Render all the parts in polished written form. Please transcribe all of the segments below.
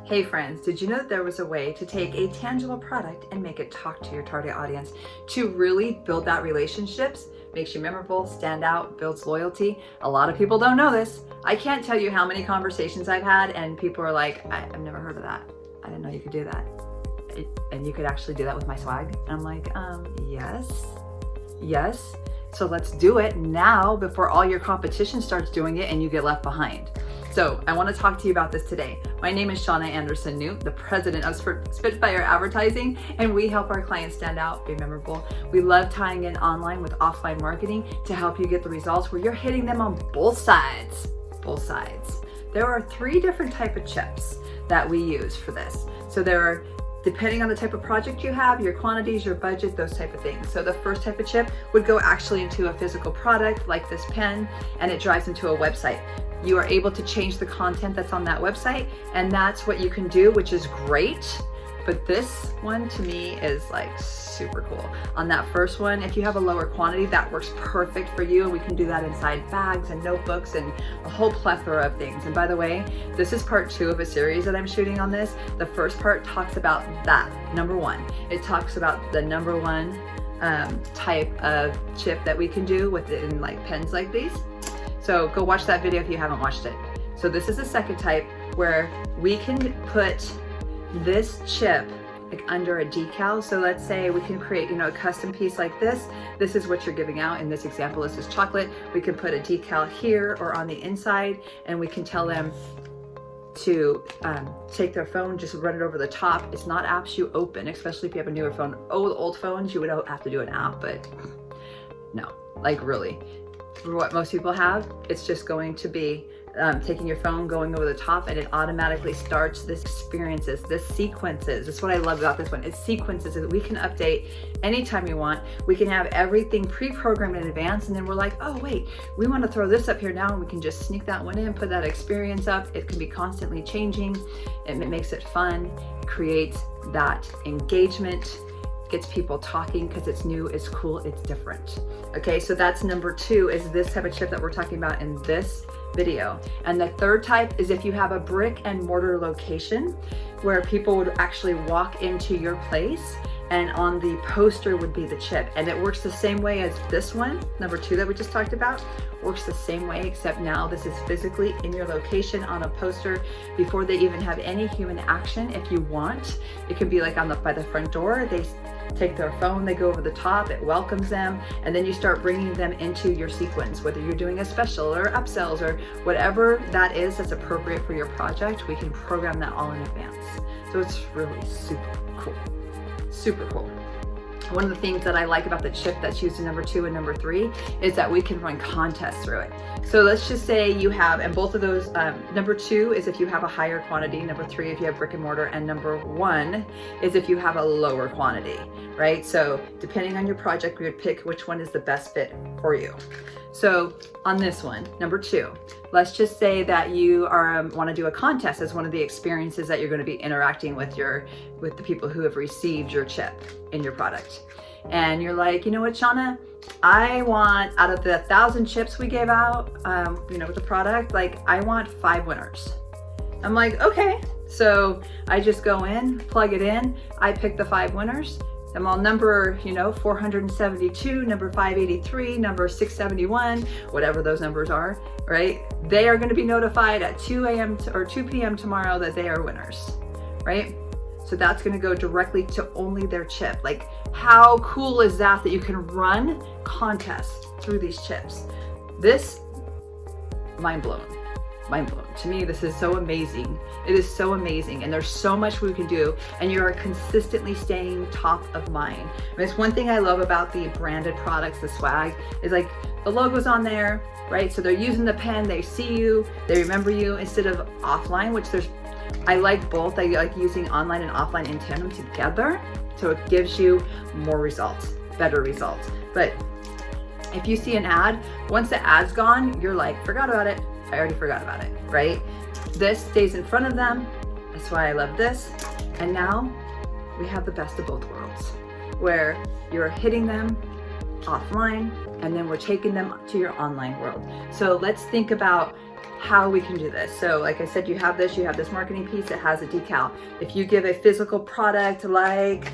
Hey friends, did you know that there was a way to take a tangible product and make it talk to your target audience to really build that relationships? Makes you memorable, stand out, builds loyalty. A lot of people don't know this. I can't tell you how many conversations I've had and people are like, I've never heard of that. I didn't know you could do that. And you could actually do that with my swag. And I'm like, yes. So let's do it now before all your competition starts doing it and you get left behind. So I want to talk to you about this today. My name is Shauna Anderson Newt, the president of Spitfire Advertising, and we help our clients stand out, be memorable. We love tying in online with offline marketing to help you get the results where you're hitting them on both sides. There are 3 different types of chips that we use for this. So there are, depending on the type of project you have, your quantities, your budget, those type of things. So the first type of chip would go actually into a physical product like this pen, and it drives into a website. You are able to change the content that's on that website, and that's what you can do, which is great. But this one to me is like super cool. On that first one, if you have a lower quantity, that works perfect for you. And we can do that inside bags and notebooks and a whole plethora of things. And by the way, this is part 2 of a series that I'm shooting on this. The first part talks about that, number 1. It talks about the number 1 type of chip that we can do within like pens like these. So go watch that video if you haven't watched it. So this is the second type where we can put this chip like under a decal. So let's say we can create, a custom piece like this. This is what you're giving out. In this example, this is chocolate. We can put a decal here or on the inside, and we can tell them to take their phone, just run it over the top. It's not apps you open, especially if you have a newer phone. Oh, the old phones, you would have to do an app, but no, like really. For what most people have, it's just going to be taking your phone, going over the top, and it automatically starts this experiences, this sequences. That's what I love about this one. It sequences that we can update anytime you want. We can have everything pre-programmed in advance, and then we're like, oh wait, we want to throw this up here now, and we can just sneak that one in, put that experience up. It can be constantly changing, and it makes it fun, creates that engagement, gets people talking because it's new, it's cool, it's different. Okay, so that's number 2, is this type of chip that we're talking about in this video. And the third type is if you have a brick and mortar location where people would actually walk into your place, and on the poster would be the chip. And it works the same way as this one, number 2 that we just talked about, works the same way, except now this is physically in your location on a poster before they even have any human action. If you want, it could be like by the front door. They take their phone, they go over the top, it welcomes them, and then you start bringing them into your sequence, whether you're doing a special or upsells or whatever that is that's appropriate for your project. We can program that all in advance. So it's really super cool. One of the things that I like about the chip that's used in number 2 and number 3 is that we can run contests through it. So let's just say you have, and both of those, number 2 is if you have a higher quantity, number 3 if you have brick and mortar, and number 1 is if you have a lower quantity, right? So depending on your project, we would pick which one is the best fit for you. So on this one, number 2, let's just say that you want to do a contest as one of the experiences that you're going to be interacting with the people who have received your chip in your product. And you're like, you know what, Shauna, I want, out of the 1,000 chips we gave out, with the product, like I want 5 winners. I'm like, okay. So I just go in, plug it in, I pick the 5 winners. I'm on number, 472, number 583, number 671, whatever those numbers are, right? They are going to be notified at 2 a.m. or 2 p.m. tomorrow that they are winners, right? So that's going to go directly to only their chip. Like, how cool is that you can run contests through these chips? This, mind blown. To me, this is so amazing. It is so amazing, and there's so much we can do, and you are consistently staying top of mind. I mean, it's one thing I love about the branded products, the swag, is like the logo's on there, right? So they're using the pen, they see you, they remember you, instead of offline, which I like both. I like using online and offline in tandem together, so it gives you more results, better results. But if you see an ad, once the ad's gone, you're like, forgot about it. I already forgot about it, right? This stays in front of them. That's why I love this. And now we have the best of both worlds, where you're hitting them offline, and then we're taking them to your online world. So let's think about how we can do this. So like I said, you have this marketing piece that has a decal. If you give a physical product like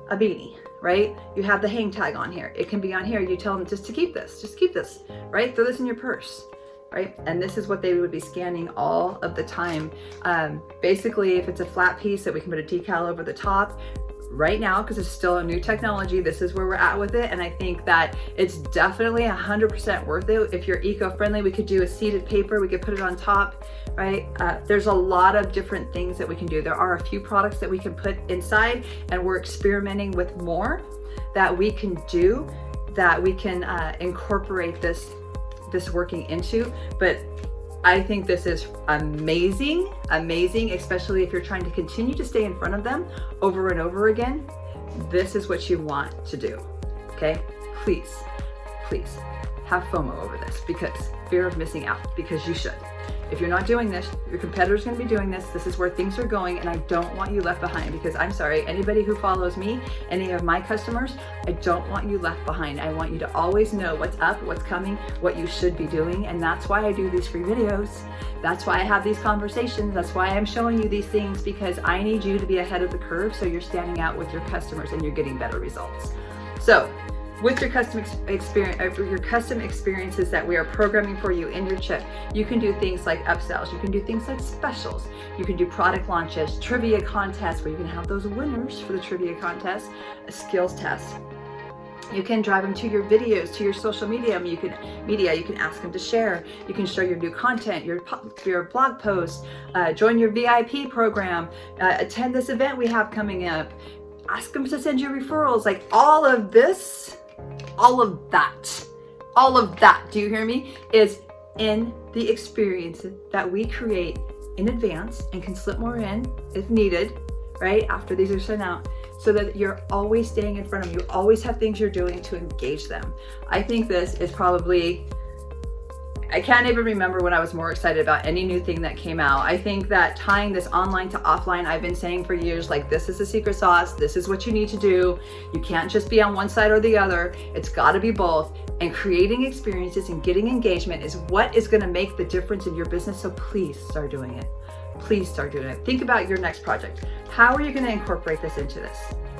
a beanie, right? You have the hang tag on here. It can be on here. You tell them just keep this, right? Throw this in your purse, right? And this is what they would be scanning all of the time. Basically, if it's a flat piece that we can put a decal over the top, right now, because it's still a new technology, this is where we're at with it. And I think that it's definitely 100% worth it. If you're eco-friendly, we could do a seeded paper, we could put it on top, right? There's a lot of different things that we can do. There are a few products that we can put inside, and we're experimenting with more that we can do, that we can incorporate this working into. But I think this is amazing, especially if you're trying to continue to stay in front of them over and over again. This is what you want to do, okay? Please have FOMO over this, because fear of missing out, because you should. If you're not doing this, your competitor's gonna be doing this. This is where things are going, and I don't want you left behind, because I'm sorry, anybody who follows me, any of my customers, I don't want you left behind. I want you to always know what's up, what's coming, what you should be doing, and that's why I do these free videos. That's why I have these conversations. That's why I'm showing you these things, because I need you to be ahead of the curve so you're standing out with your customers and you're getting better results. So, with your custom experiences that we are programming for you in your chip, you can do things like upsells, you can do things like specials, you can do product launches, trivia contests where you can have those winners for the trivia contest, a skills test. You can drive them to your videos, to your social media. You can ask them to share. You can share your new content, your blog posts, join your VIP program, attend this event we have coming up, ask them to send you referrals, like all of this. All of that, do you hear me, is in the experience that we create in advance and can slip more in if needed, right? After these are sent out, so that you're always staying in front of them. You always have things you're doing to engage them. I think this is probably, I can't even remember when I was more excited about any new thing that came out. I think that tying this online to offline, I've been saying for years, like, this is the secret sauce. This is what you need to do. You can't just be on one side or the other. It's got to be both. And creating experiences and getting engagement is what is going to make the difference in your business. So please start doing it. Please start doing it. Think about your next project. How are you going to incorporate this into this,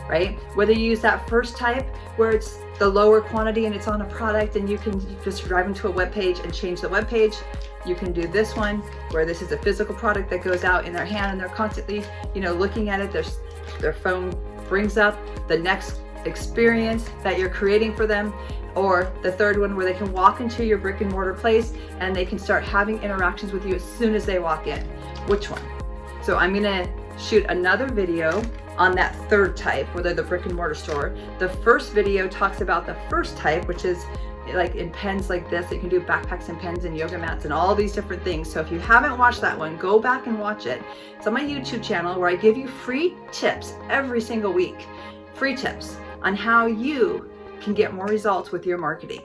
right? Whether you use that first type where it's the lower quantity and it's on a product and you can just drive them to a web page and change the web page. You can do this one where this is a physical product that goes out in their hand and they're constantly, looking at it. Their phone brings up the next experience that you're creating for them. Or the third one where they can walk into your brick and mortar place and they can start having interactions with you as soon as they walk in. Which one? So I'm gonna shoot another video on that third type, whether the brick and mortar store. The first video talks about the first type, which is like in pens like this. You can do backpacks and pens and yoga mats and all these different things. So if you haven't watched that one, go back and watch it. It's on my YouTube channel where I give you free tips every single week. Free tips on how you can get more results with your marketing.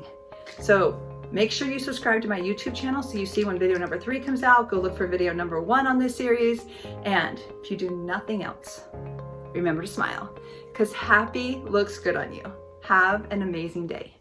So make sure you subscribe to my YouTube channel so you see when video number 3 comes out. Go look for video number 1 on this series. And if you do nothing else, remember to smile, because happy looks good on you. Have an amazing day.